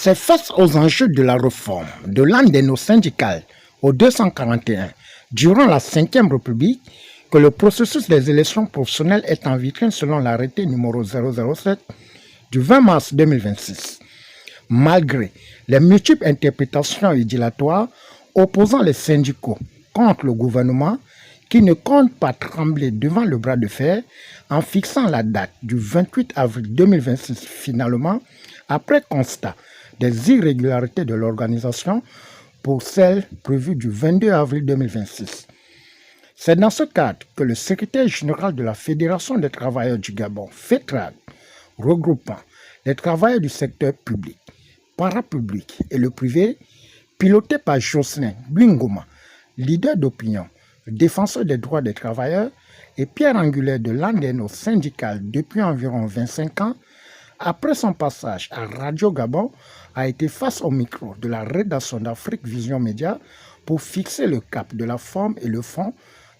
C'est face aux enjeux de la réforme de l'ANDENO syndical au 241 durant la Ve République que le processus des élections professionnelles est en vitrine selon l'arrêté numéro 007 du 20 mars 2026. Malgré les multiples interprétations et dilatoires opposant les syndicaux contre le gouvernement qui ne compte pas trembler devant le bras de fer en fixant la date du 28 avril 2026 finalement, après constat des irrégularités de l'organisation pour celle prévue du 22 avril 2026. C'est dans ce cadre que le secrétaire général de la Fédération des travailleurs du Gabon, FETRAG, regroupant les travailleurs du secteur public, parapublic et le privé, piloté par Jocelyn Bingoma, leader d'opinion, défenseur des droits des travailleurs et pierre angulaire de l'ANDENO syndical depuis environ 25 ans, après son passage à Radio Gabon, a été face au micro de la rédaction d'Afrique Vision Média pour fixer le cap de la forme et le fond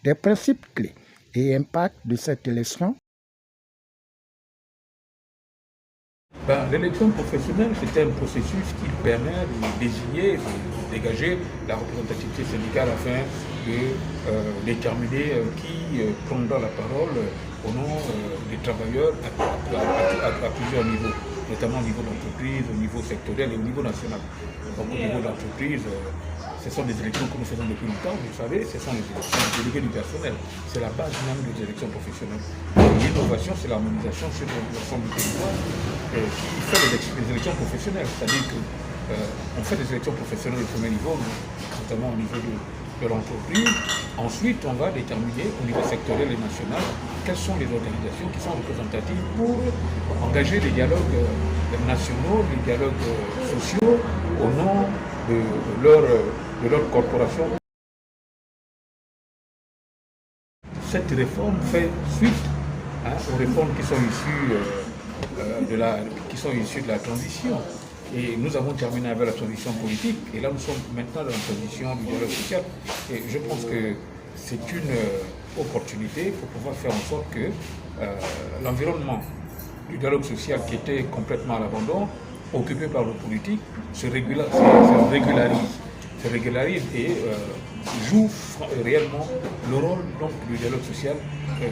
des principes clés et impacts de cette élection. L'élection professionnelle, c'est un processus qui permet de désigner, de dégager la représentativité syndicale afin de déterminer qui prendra la parole au nom des travailleurs à plusieurs niveaux, notamment au niveau d'entreprise, au niveau sectoriel et au niveau national. Donc au niveau d'entreprise, ce sont des élections que nous faisons depuis longtemps, vous savez, ce sont les élections déléguées du personnel. C'est la base même des élections professionnelles. L'innovation, c'est l'harmonisation sur l'ensemble du territoire qui fait les élections professionnelles. C'est-à-dire qu'on fait des élections professionnelles au premier niveau, notamment au niveau de l'entreprise. Ensuite, on va déterminer au niveau sectoriel et national quelles sont les organisations qui sont représentatives pour engager les dialogues nationaux, les dialogues sociaux au nom de leur corporation. Cette réforme fait suite aux réformes qui sont issues de la transition. Et nous avons terminé avec la transition politique, et là nous sommes maintenant dans la transition du dialogue social. Et je pense que c'est une opportunité pour pouvoir faire en sorte que l'environnement du dialogue social qui était complètement à l'abandon, occupé par le politique, se régularise et joue réellement le rôle donc, du dialogue social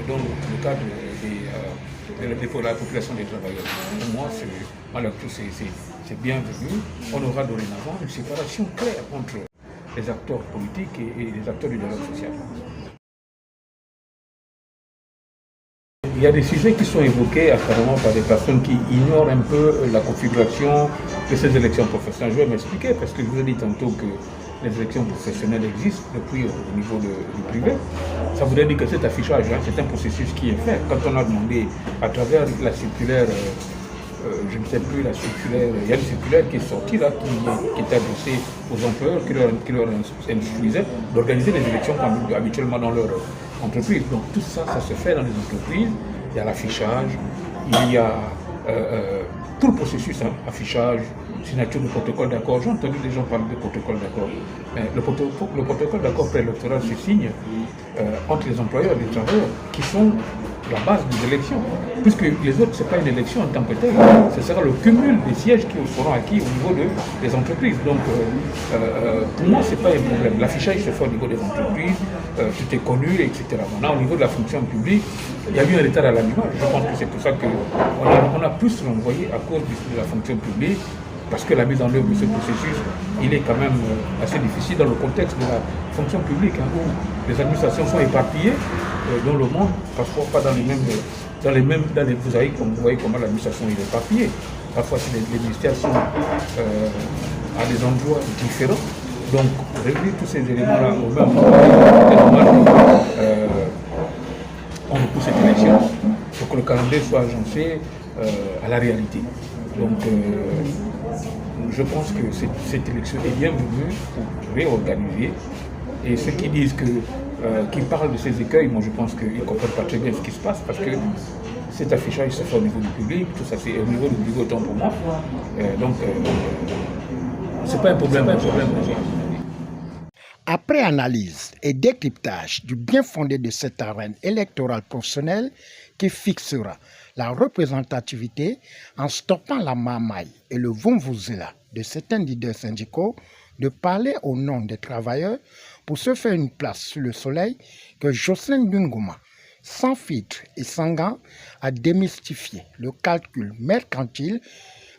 dans le cadre de la population des travailleurs. Pour moi, c'est bienvenu. On aura dorénavant une séparation claire entre les acteurs politiques et les acteurs du dialogue social. Il y a des sujets qui sont évoqués apparemment par des personnes qui ignorent un peu la configuration de ces élections professionnelles. Je vais m'expliquer parce que je vous ai dit tantôt que les élections professionnelles existent depuis au niveau du privé. Ça voudrait dire que cet affichage, c'est un processus qui est fait. Quand on a demandé à travers la circulaire, je ne sais plus la circulaire, il y a une circulaire qui est sortie là, qui est adressée aux employeurs, qui leur instruisait d'organiser les élections habituellement dans leur entreprise. Donc tout ça, ça se fait dans les entreprises. Il y a l'affichage, il y a tout le processus, affichage, signature de protocole d'accord. J'ai entendu des gens parler de protocole d'accord. Le protocole d'accord préélectoral se signe entre les employeurs et les travailleurs, qui sont la base des élections. Puisque les autres, ce n'est pas une élection en tant que telle, ce sera le cumul des sièges qui seront acquis au niveau des entreprises. Donc, pour moi, ce n'est pas un problème. L'affichage se fait au niveau des entreprises, tout est connu, etc. Maintenant, au niveau de la fonction publique, il y a eu un retard à l'allumage. Je pense que c'est pour ça qu'on a plus renvoyé à cause de la fonction publique, parce que la mise en œuvre de ce processus, il est quand même assez difficile dans le contexte de la fonction publique, où les administrations sont éparpillées dans le monde, parfois pas dans les mêmes... vous voyez comment l'administration est éparpillée. Parfois, les ministères sont à des endroits différents. Donc, réunir tous ces éléments-là au même moment, c'est normal qu'on repousse cette élection pour que le calendrier soit agencé à la réalité. Donc, je pense que cette élection est bienvenue pour réorganiser. Et ceux qui disent qui parlent de ces écueils, moi je pense qu'ils ne comprennent pas très bien ce qui se passe, parce que cet affichage se fait au niveau du public, tout ça c'est au niveau du public autant pour moi. C'est pas un problème. Après analyse et décryptage du bien fondé de cette arène électorale professionnelle qui fixera la représentativité en stoppant la marmaille et le vumvuzela de certains leaders syndicaux de parler au nom des travailleurs pour se faire une place sous le soleil que Jocelyn Dungoma, sans filtre et sans gants, a démystifié le calcul mercantile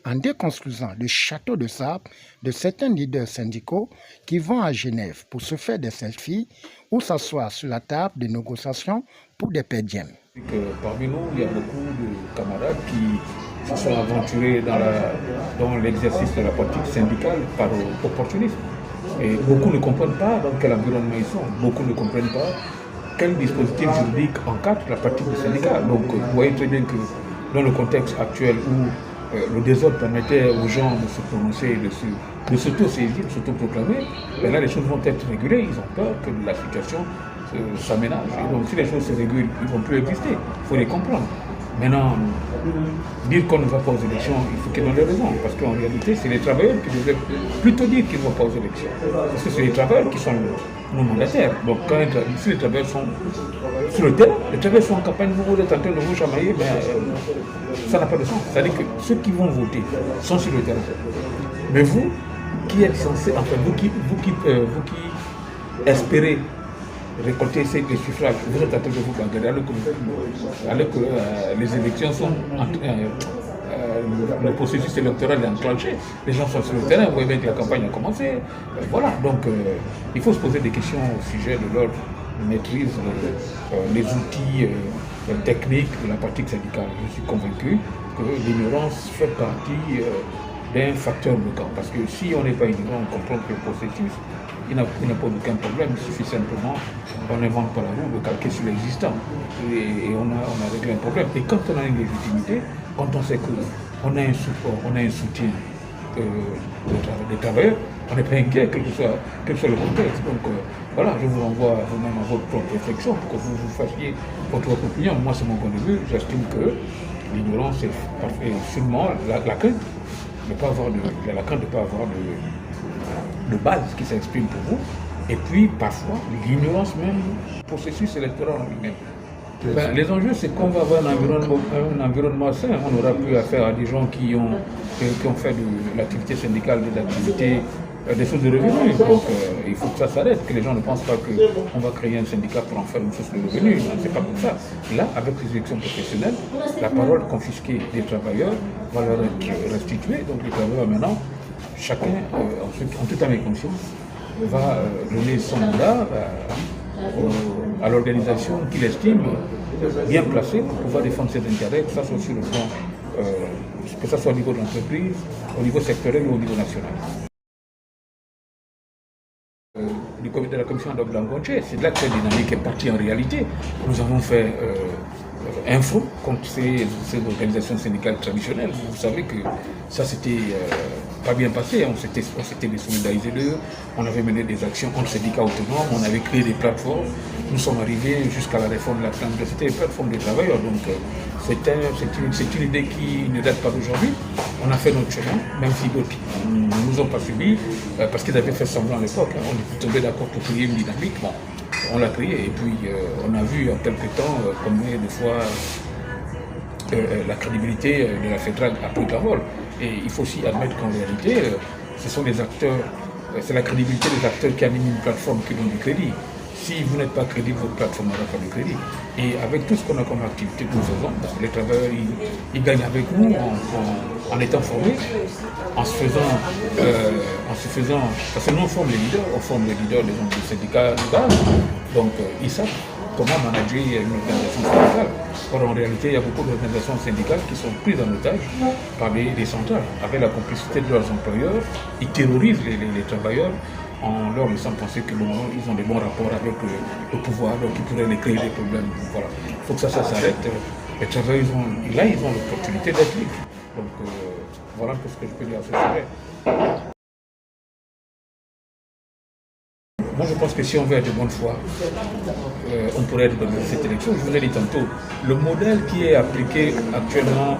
en déconstruisant le château de sable de certains leaders syndicaux qui vont à Genève pour se faire des selfies ou s'asseoir sur la table de négociation pour des perdièmes. Parmi nous, il y a beaucoup de camarades qui se sont aventurés dans l'exercice de la politique syndicale par opportunisme. Et beaucoup ne comprennent pas dans quel environnement ils sont. Beaucoup ne comprennent pas quel dispositif juridique encadre la pratique du syndicat. Donc vous voyez très bien que dans le contexte actuel où le désordre permettait aux gens de se prononcer, de s'auto-saisir, de s'auto-proclamer, ben là les choses vont être régulées. Ils ont peur que la situation s'aménage. Et donc si les choses se régulent, ils ne vont plus exister. Il faut les comprendre. Maintenant, dire qu'on ne va pas aux élections, il faut qu'ils donnent des raisons. Parce qu'en réalité, c'est les travailleurs qui devraient plutôt dire qu'ils ne vont pas aux élections. Parce que c'est les travailleurs qui sont nos mandataires. Donc si les travailleurs sont sur le terrain, les travailleurs sont en campagne, vous êtes en train de vous chamailler, mais ça n'a pas de sens. C'est-à-dire que ceux qui vont voter sont sur le terrain. Mais vous, qui êtes censé, enfin vous qui espérez récolter ces suffrages, vous êtes en train de vous bagarrer alors que les élections sont le processus électoral est enclenché, les gens sont sur le terrain, vous voyez bien que la campagne a commencé. Voilà, donc il faut se poser des questions au sujet de leur maîtrise, les outils techniques de la pratique syndicale. Je suis convaincu que l'ignorance fait partie d'un facteur bloquant, parce que si on n'est pas ignorant, on comprend que le processus il n'a pas aucun problème, il suffit simplement, on n'invente pas la roue, de calquer sur l'existant. Et on a réglé un problème. Et quand on a une légitimité, quand on sait qu'on a un support, on a un soutien des travailleurs, on n'est pas inquiet, quel que soit le contexte. Donc voilà, je vous renvoie vous-même à votre propre réflexion pour que vous vous fassiez votre opinion. Moi, c'est mon point de vue. J'estime que l'ignorance est sûrement la crainte de ne pas avoir de base qui s'exprime pour vous, et puis parfois l'ignorance même du processus électoral en lui-même. Ben, les enjeux, c'est qu'on va avoir un environnement sain. On aura plus affaire à des gens qui ont fait de l'activité syndicale des activités, des sources de revenus. Donc il faut que ça s'arrête, que les gens ne pensent pas qu'on va créer un syndicat pour en faire une source de revenus. C'est pas comme ça. Là, avec les élections professionnelles, la parole confisquée des travailleurs va leur être restituée. Donc les travailleurs maintenant, chacun, en toute âme et conscience, va donner son mandat à l'organisation qu'il estime bien placée pour pouvoir défendre ses intérêts, que ça soit sur le plan, que ça soit au niveau de l'entreprise, au niveau sectoriel ou au niveau national. De la commission d'Angonche, c'est de là que cette dynamique est partie en réalité. Nous avons fait un front contre ces organisations syndicales traditionnelles. Vous savez que ça s'était pas bien passé, on s'était désolidarisé d'eux, on avait mené des actions contre syndicats autonomes, on avait créé des plateformes, nous sommes arrivés jusqu'à la réforme de la CNAM, c'était des plateformes des travailleurs, donc c'est une idée qui ne date pas d'aujourd'hui. On a fait notre chemin, même si d'autres ne nous ont pas suivis, parce qu'ils avaient fait semblant à l'époque, on est tombé d'accord pour créer une dynamique. Bon, on l'a créé et puis on a vu en quelques temps combien de fois la crédibilité de la FEDRAG a pris la vol. Et il faut aussi admettre qu'en réalité, ce sont les acteurs, c'est la crédibilité des acteurs qui animent une plateforme qui donne du crédit. Si vous n'êtes pas crédible, votre plateforme n'aura pas de crédit. Et avec tout ce qu'on a comme activité que nous faisons, les travailleurs ils gagnent avec nous en étant formés, en se faisant, parce que nous on forme les leaders des syndicats de base, donc ils savent comment manager une organisation syndicale. Or en réalité, il y a beaucoup d'organisations syndicales qui sont prises en otage par les centrales, avec la complicité de leurs employeurs. Ils terrorisent les travailleurs en leur laissant penser qu'ils ont des bons rapports avec le pouvoir, donc ils pourraient les créer des problèmes. Voilà. Il faut que ça s'arrête. Les travailleurs, ils ont l'opportunité d'être libres. Donc voilà tout ce que je peux dire à ce sujet. Moi, je pense que si on veut être de bonne foi, on pourrait être dans cette élection. Je vous ai dit tantôt, le modèle qui est appliqué actuellement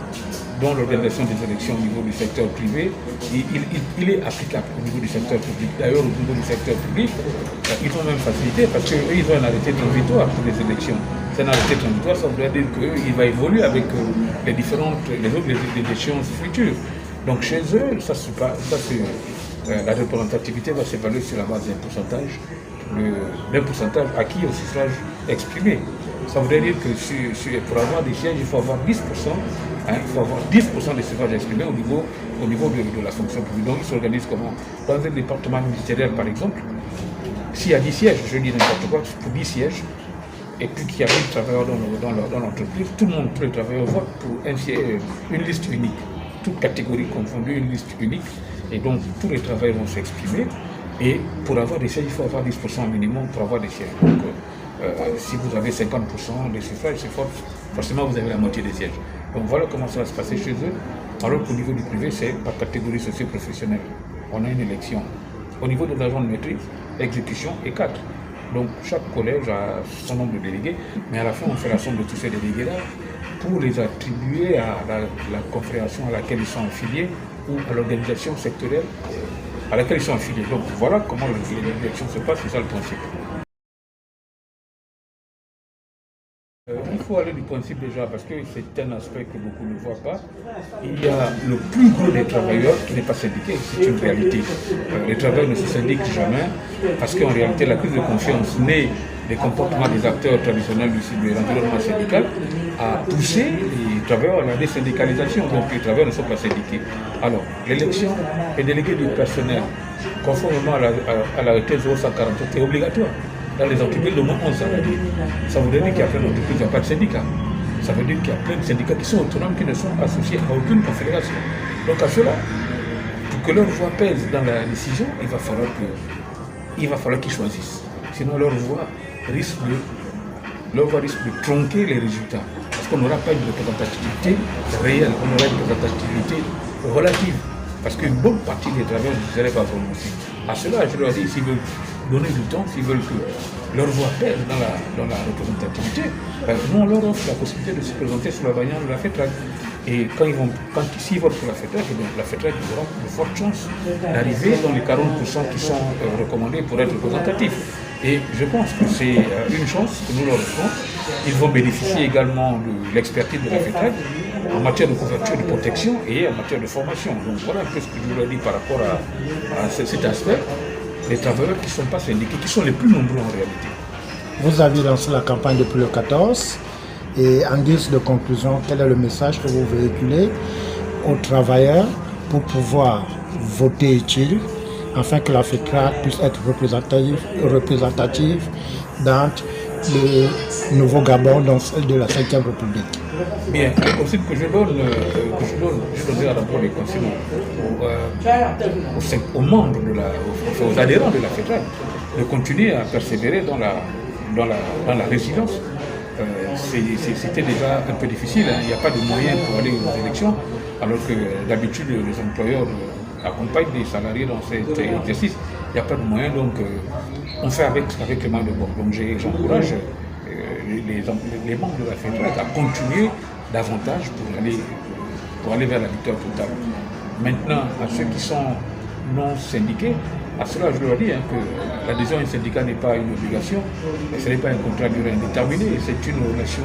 dans l'organisation des élections au niveau du secteur privé, il est applicable au niveau du secteur public. D'ailleurs, au niveau du secteur public, ils ont même facilité parce qu'eux, ils ont un arrêté transitoire pour les élections. C'est un arrêté transitoire, ça voudrait dire qu'il va évoluer avec les autres échéances futures. Donc chez eux, la représentativité va s'évaluer sur la base d'un pourcentage acquis au suffrage exprimé. Ça voudrait dire que pour avoir des sièges, il faut avoir 10%, il faut avoir 10% des suffrages exprimés au niveau de la fonction publique. Donc ils s'organisent comment? Dans un département ministériel, par exemple, s'il y a 10 sièges, je dis n'importe quoi, pour 10 sièges, et puis qu'il y a 1000 travailleurs dans l'entreprise, tous les travailleurs votent pour une liste unique. Toute catégorie confondue, une liste unique. Et donc tous les travailleurs vont s'exprimer. Et pour avoir des sièges, il faut avoir 10% minimum pour avoir des sièges. Donc si vous avez 50% des suffrages, forcément vous avez la moitié des sièges. Donc voilà comment ça va se passer chez eux. Alors qu'au niveau du privé, c'est par catégorie socio-professionnelle. On a une élection. Au niveau des agents de maîtrise, exécution et cadre. Donc chaque collège a son nombre de délégués, mais à la fin on fait la somme de tous ces délégués-là pour les attribuer à la confédération à laquelle ils sont affiliés ou à l'organisation sectorielle à laquelle ils sont affiliés. Donc voilà comment l'élection se passe, c'est ça le principe. Il faut aller du principe déjà, parce que c'est un aspect que beaucoup ne voient pas. Il y a le plus gros des travailleurs qui n'est pas syndiqué, c'est une réalité. Les travailleurs ne se syndiquent jamais, parce qu'en réalité, la crise de confiance née des comportements des acteurs traditionnels de l'environnement syndical a poussé les travailleurs à la désyndicalisation. Donc les travailleurs ne sont pas syndiqués. Alors, l'élection des délégués du personnel, conformément à l'arrêté 0148, est obligatoire. Dans les entreprises de moins 11 salariés. Ça veut dire qu'il y a plein d'entreprises, il n'y a pas de syndicats. Ça veut dire qu'il y a plein de syndicats qui sont autonomes, qui ne sont associés à aucune confédération. Donc à cela, pour que leur voix pèse dans la décision, il va falloir qu'ils choisissent. Sinon leur voix risque de tronquer les résultats. Parce qu'on n'aura pas une représentativité réelle, on aura une représentativité relative. Parce qu'une bonne partie des travailleurs ne seraient pas prononcés. À cela, je leur dis, s'ils veulent donner du temps, s'ils veulent que leur voix pèse dans la représentativité, nous on leur offre la possibilité de se présenter sur la bannière de la FETRAC. Et s'ils votent pour la FETRAC, la FETRAC aura de fortes chances d'arriver dans les 40% qui sont recommandés pour être représentatifs. Et je pense que c'est une chance que nous leur offrons. Ils vont bénéficier également de l'expertise de la FETRAC en matière de couverture de protection et en matière de formation. Donc voilà un peu ce que je vous ai dit par rapport à cet aspect. Les travailleurs qui ne sont pas syndiqués, qui sont les plus nombreux en réalité. Vous avez lancé la campagne depuis le 14 et en guise de conclusion, quel est le message que vous véhiculez aux travailleurs pour pouvoir voter utile afin que la FETRAC puisse être représentative dans le nouveau Gabon, dans celle de la 5e République? Bien, les consignes que je donnerai d'abord les consignes aux membres, aux adhérents de la FETRAC, de continuer à persévérer dans la résilience. C'était déjà un peu difficile, hein. Il n'y a pas de moyens pour aller aux élections, alors que d'habitude les employeurs accompagnent les salariés dans cet exercice. Il n'y a pas de moyens, donc on fait avec les mains de bord. Donc j'encourage les membres de la FETRAC à continuer davantage pour aller vers la victoire totale. Maintenant, à ceux qui sont non syndiqués, à cela je leur dis que l'adhésion à un syndicat n'est pas une obligation, mais ce n'est pas un contrat de durée indéterminée, c'est une relation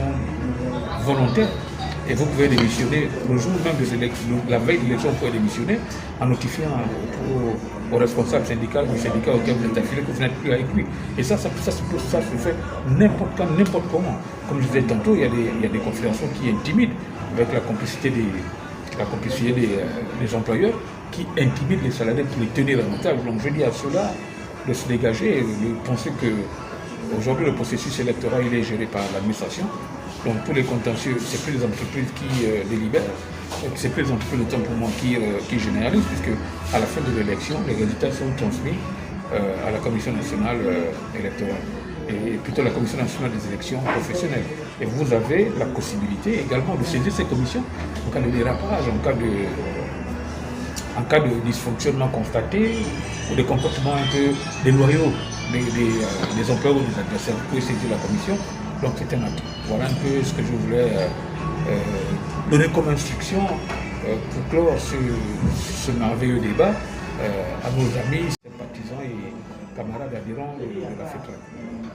volontaire. Et vous pouvez démissionner le jour même de l'élection, la veille de l'élection, vous pouvez démissionner en notifiant au responsable syndical du syndicat auquel vous êtes affilié que vous n'êtes plus avec lui. Et ça se fait n'importe quand, n'importe comment. Comme je disais tantôt, il y a des confédérations qui intimident avec la complicité des employeurs qui intimident les salariés pour les tenir en otage. Donc je dis à ceux-là de se dégager et de penser que aujourd'hui le processus électoral il est géré par l'administration. Donc tous les contentieux, c'est plus les entreprises qui délibèrent, c'est plus les entreprises de temps pour moi qui généralisent, puisque à la fin de l'élection, les résultats sont transmis à la Commission nationale électorale, et plutôt la Commission nationale des élections professionnelles. Et vous avez la possibilité également de saisir ces commissions en cas de dérapage, en cas de dysfonctionnement constaté, ou des comportements un peu déloyaux des employeurs ou des adversaires. Vous pouvez saisir la commission. Donc c'est un acte. Voilà un peu ce que je voulais donner comme instruction pour clore ce merveilleux débat à nos amis, sympathisants et camarades adhérents de la FETRAC.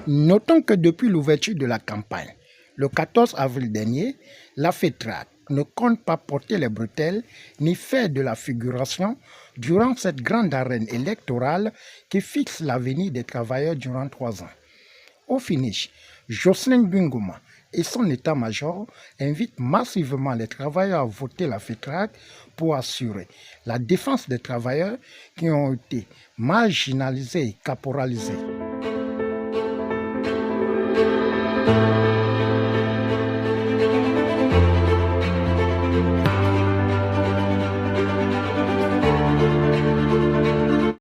Notons que depuis l'ouverture de la campagne, le 14 avril dernier, la FETRAC ne compte pas porter les bretelles ni faire de la figuration durant cette grande arène électorale qui fixe l'avenir des travailleurs durant 3 ans. Au finish, Jocelyn Bingoma et son état-major invitent massivement les travailleurs à voter la FETRAC pour assurer la défense des travailleurs qui ont été marginalisés et caporalisés.